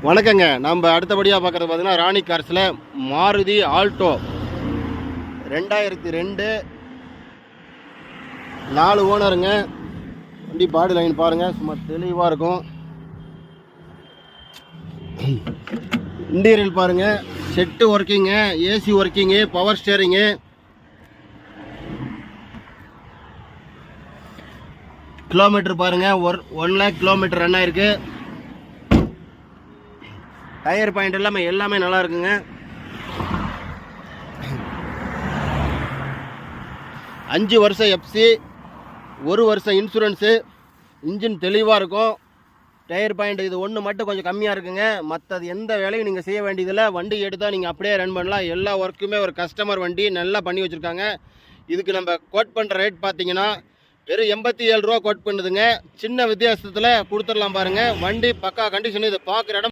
வணக்கங்க. நம்ம அடுத்தபடியாக பார்க்குறது பார்த்தீங்கன்னா ராணி கார்ஸில் மாருதி ஆல்டோ 2002 4 ஓனருங்க. வண்டி பாடி லைன் பாருங்கள், சும்மா தெளிவாக இருக்கும். இன்டீரியல் பாருங்கள், set working, AC working, power steering, kilometre பாருங்கள் 1 lakh கிலோமீட்டர் ரன் ஆயிருக்கு. டயர் பாயிண்ட் எல்லாமே நல்லா இருக்குங்க. 5 வருஷம் எஃப்சி, 1 வருஷம் இன்சூரன்ஸு. இன்ஜின் தெளிவாக இருக்கும். டயர் பாயிண்ட் இது ஒன்று மட்டும் கொஞ்சம் கம்மியாக இருக்குங்க. மற்றது எந்த வேலையும் நீங்கள் செய்ய வேண்டியதில்லை. வண்டி எடுத்தால் நீங்கள் அப்படியே ரன் பண்ணலாம். எல்லா ஒர்க்குமே ஒரு கஸ்டமர் வண்டி நல்லா பண்ணி வச்சுருக்காங்க. இதுக்கு நம்ம கோட் பண்ணுற ரேட் பார்த்தீங்கன்னா வெறும் 87 ரூபா கோட் பண்ணுதுங்க. சின்ன வித்தியாசத்தில் கொடுத்துடலாம் பாருங்கள். வண்டி பக்கா கண்டிஷன். இது பார்க்குற இடம்